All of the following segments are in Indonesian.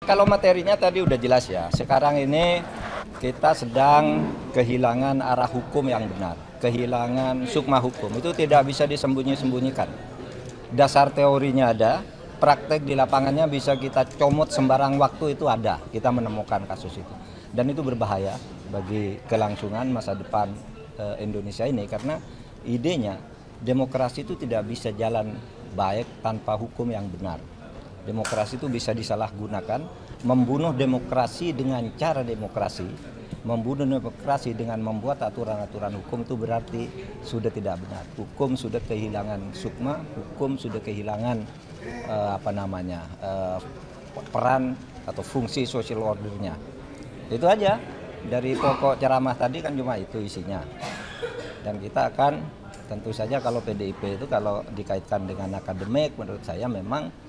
Kalau materinya tadi udah jelas ya, sekarang ini kita sedang kehilangan arah hukum yang benar, kehilangan sukma hukum, itu tidak bisa disembunyi-sembunyikan. Dasar teorinya ada, praktek di lapangannya bisa kita comot sembarang waktu itu ada, kita menemukan kasus itu. Dan itu berbahaya bagi kelangsungan masa depan Indonesia ini, karena idenya demokrasi itu tidak bisa jalan baik tanpa hukum yang benar. Demokrasi itu bisa disalahgunakan, membunuh demokrasi dengan cara demokrasi, membunuh demokrasi dengan membuat aturan-aturan hukum itu berarti sudah tidak benar. Hukum sudah kehilangan sukma, hukum sudah kehilangan peran atau fungsi social ordernya. Itu aja, dari pokok ceramah tadi kan cuma itu isinya. Dan kita akan tentu saja kalau PDIP itu kalau dikaitkan dengan akademik, menurut saya memang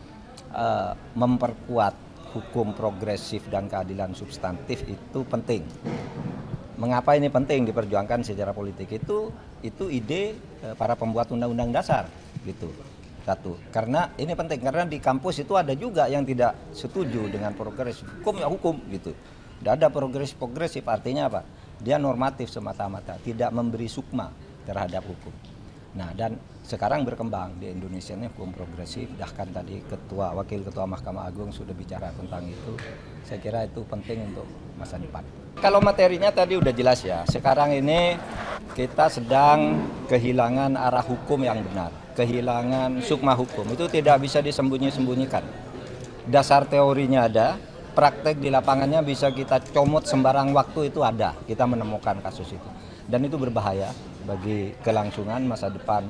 memperkuat hukum progresif dan keadilan substantif itu penting. Mengapa ini penting diperjuangkan secara politik itu ide para pembuat undang-undang dasar gitu. Satu, karena ini penting karena di kampus itu ada juga yang tidak setuju dengan progresif. Hukum ya hukum gitu. Tidak ada progresif artinya apa? Dia normatif semata-mata, tidak memberi sukma terhadap hukum. Nah, dan sekarang berkembang di Indonesia ini hukum progresif, bahkan tadi Wakil Ketua Mahkamah Agung sudah bicara tentang itu. Saya kira itu penting untuk masa depan. Kalau materinya tadi udah jelas ya, sekarang ini kita sedang kehilangan arah hukum yang benar, kehilangan sukma hukum, itu tidak bisa disembunyi-sembunyikan. Dasar teorinya ada, praktek di lapangannya bisa kita comot sembarang waktu itu ada, kita menemukan kasus itu. Dan itu berbahaya bagi kelangsungan masa depan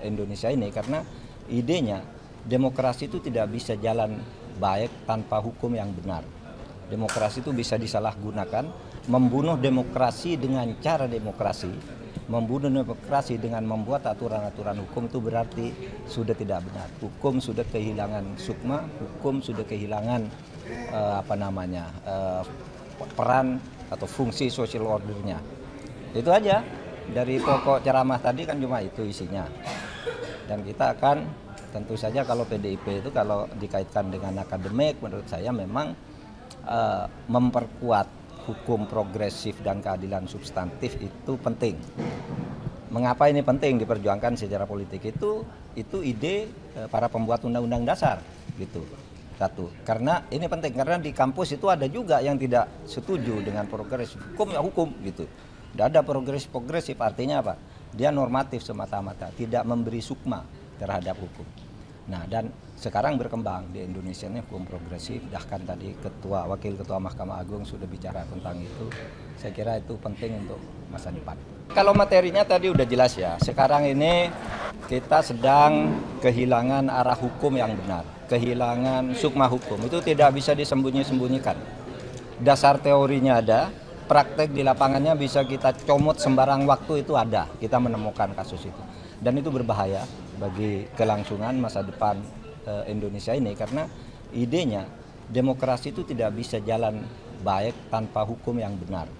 Indonesia ini, karena idenya demokrasi itu tidak bisa jalan baik tanpa hukum yang benar. Demokrasi itu bisa disalahgunakan, membunuh demokrasi dengan cara demokrasi, membunuh demokrasi dengan membuat aturan-aturan hukum itu berarti sudah tidak benar. Hukum sudah kehilangan sukma, hukum sudah kehilangan peran atau fungsi social ordernya. Itu aja, dari pokok ceramah tadi kan cuma itu isinya. Dan kita akan tentu saja kalau PDIP itu kalau dikaitkan dengan akademik, menurut saya memang memperkuat hukum progresif dan keadilan substantif itu penting. Mengapa ini penting diperjuangkan secara politik itu ide para pembuat undang-undang dasar gitu. Satu, karena ini penting karena di kampus itu ada juga yang tidak setuju dengan progresif. Hukum ya hukum gitu. Tidak ada progresif artinya apa? Dia normatif semata-mata, tidak memberi sukma terhadap hukum. Nah, dan sekarang berkembang di Indonesia ini hukum progresif, bahkan tadi Wakil Ketua Mahkamah Agung sudah bicara tentang itu. Saya kira itu penting untuk masa depan. Kalau materinya tadi udah jelas ya, sekarang ini kita sedang kehilangan arah hukum yang benar, kehilangan sukma hukum, itu tidak bisa disembunyi-sembunyikan. Dasar teorinya ada, praktek di lapangannya bisa kita comot sembarang waktu itu ada, kita menemukan kasus itu. Dan itu berbahaya bagi kelangsungan masa depan Indonesia ini, karena idenya demokrasi itu tidak bisa jalan baik tanpa hukum yang benar.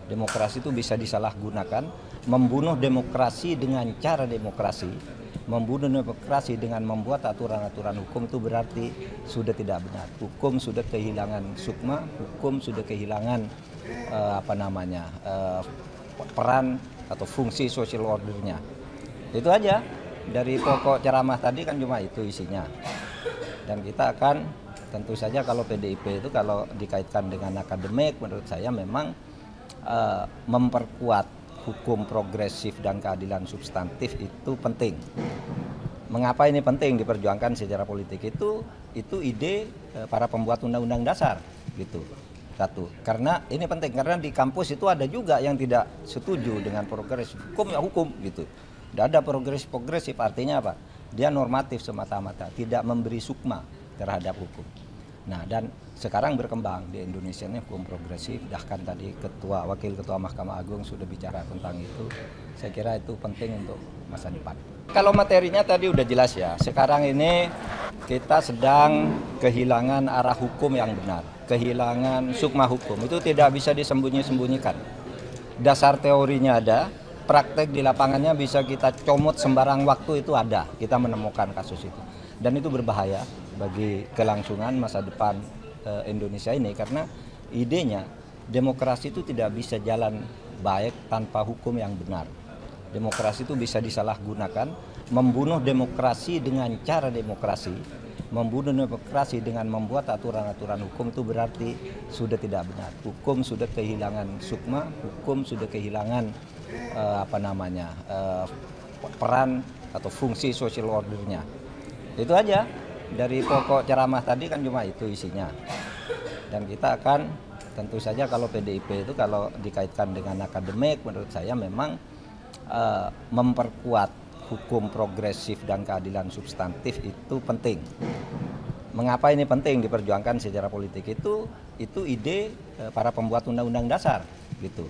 Demokrasi itu bisa disalahgunakan, membunuh demokrasi dengan cara demokrasi, membunuh demokrasi dengan membuat aturan-aturan hukum itu berarti sudah tidak benar. Hukum sudah kehilangan sukma, hukum sudah kehilangan peran atau fungsi social ordernya. Itu aja, dari pokok ceramah tadi kan cuma itu isinya. Dan kita akan tentu saja kalau PDIP itu kalau dikaitkan dengan akademik, menurut saya memang memperkuat hukum progresif dan keadilan substantif itu penting. Mengapa ini penting diperjuangkan secara politik itu ide para pembuat undang-undang dasar gitu. Satu, karena ini penting karena di kampus itu ada juga yang tidak setuju dengan progresif. Hukum ya hukum gitu. Tidak ada progresif artinya apa? Dia normatif semata-mata, tidak memberi sukma terhadap hukum. Nah, dan sekarang berkembang di Indonesia ini hukum progresif, bahkan tadi Wakil Ketua Mahkamah Agung sudah bicara tentang itu. Saya kira itu penting untuk masa depan. Kalau materinya tadi udah jelas ya, sekarang ini kita sedang kehilangan arah hukum yang benar, kehilangan sukma hukum, itu tidak bisa disembunyi-sembunyikan. Dasar teorinya ada, praktek di lapangannya bisa kita comot sembarang waktu itu ada, kita menemukan kasus itu. Dan itu berbahaya bagi kelangsungan masa depan Indonesia ini, karena idenya demokrasi itu tidak bisa jalan baik tanpa hukum yang benar. Demokrasi itu bisa disalahgunakan, membunuh demokrasi dengan cara demokrasi, membunuh demokrasi dengan membuat aturan-aturan hukum itu berarti sudah tidak benar. Hukum sudah kehilangan sukma, hukum sudah kehilangan peran atau fungsi social ordernya. Itu aja dari pokok ceramah tadi kan cuma itu isinya. Dan kita akan tentu saja kalau PDIP itu kalau dikaitkan dengan akademik, menurut saya memang memperkuat hukum progresif dan keadilan substantif itu penting. Mengapa ini penting diperjuangkan secara politik itu ide para pembuat undang-undang dasar gitu.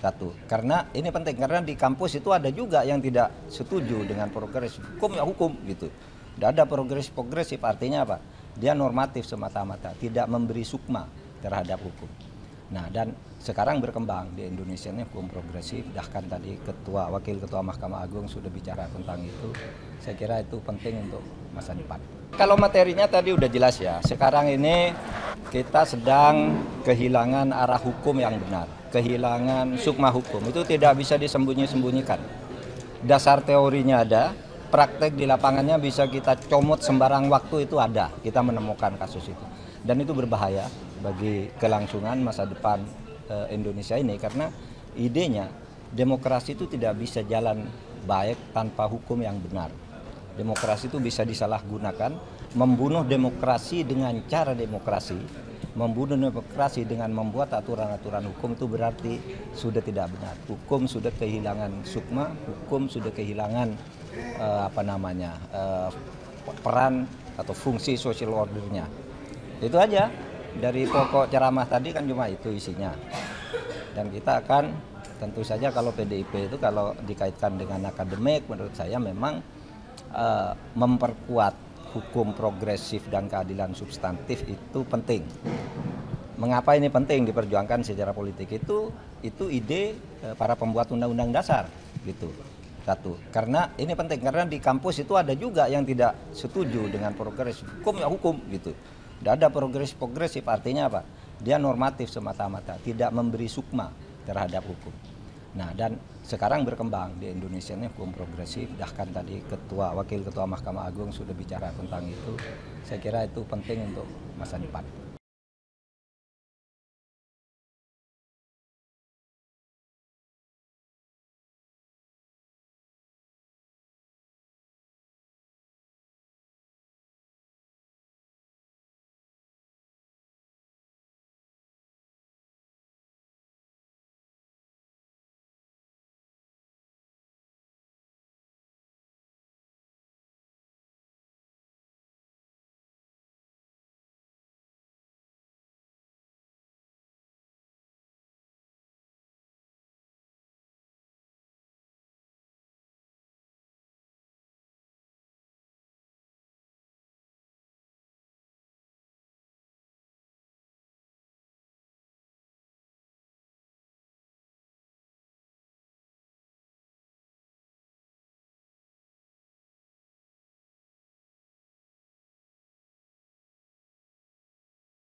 Satu, karena ini penting karena di kampus itu ada juga yang tidak setuju dengan progresif hukum ya hukum gitu. Tidak ada progresif artinya apa? Dia normatif semata-mata, tidak memberi sukma terhadap hukum. Nah, dan sekarang berkembang di Indonesia ini hukum progresif, bahkan tadi Wakil Ketua Mahkamah Agung sudah bicara tentang itu. Saya kira itu penting untuk masa depan. Kalau materinya tadi udah jelas ya, sekarang ini kita sedang kehilangan arah hukum yang benar, kehilangan sukma hukum, itu tidak bisa disembunyi-sembunyikan. Dasar teorinya ada, praktek di lapangannya bisa kita comot sembarang waktu itu ada, kita menemukan kasus itu. Dan itu berbahaya bagi kelangsungan masa depan Indonesia ini karena idenya demokrasi itu tidak bisa jalan baik tanpa hukum yang benar. Demokrasi itu bisa disalahgunakan, membunuh demokrasi dengan cara demokrasi, membunuh demokrasi dengan membuat aturan-aturan hukum itu berarti sudah tidak benar. Hukum sudah kehilangan sukma, hukum sudah kehilangan peran atau fungsi social ordernya. Itu aja dari pokok ceramah tadi kan cuma itu isinya. Dan kita akan tentu saja kalau PDIP itu kalau dikaitkan dengan akademik, menurut saya memang memperkuat hukum progresif dan keadilan substantif itu penting. Mengapa ini penting diperjuangkan secara politik itu ide para pembuat undang-undang dasar gitu. Satu, karena ini penting karena di kampus itu ada juga yang tidak setuju dengan progresif hukum ya hukum gitu. Tidak ada progresif artinya apa? Dia normatif semata-mata, tidak memberi sukma terhadap hukum. Nah, dan sekarang berkembang di Indonesia ini hukum progresif, bahkan tadi Wakil Ketua Mahkamah Agung sudah bicara tentang itu. Saya kira itu penting untuk masa depan.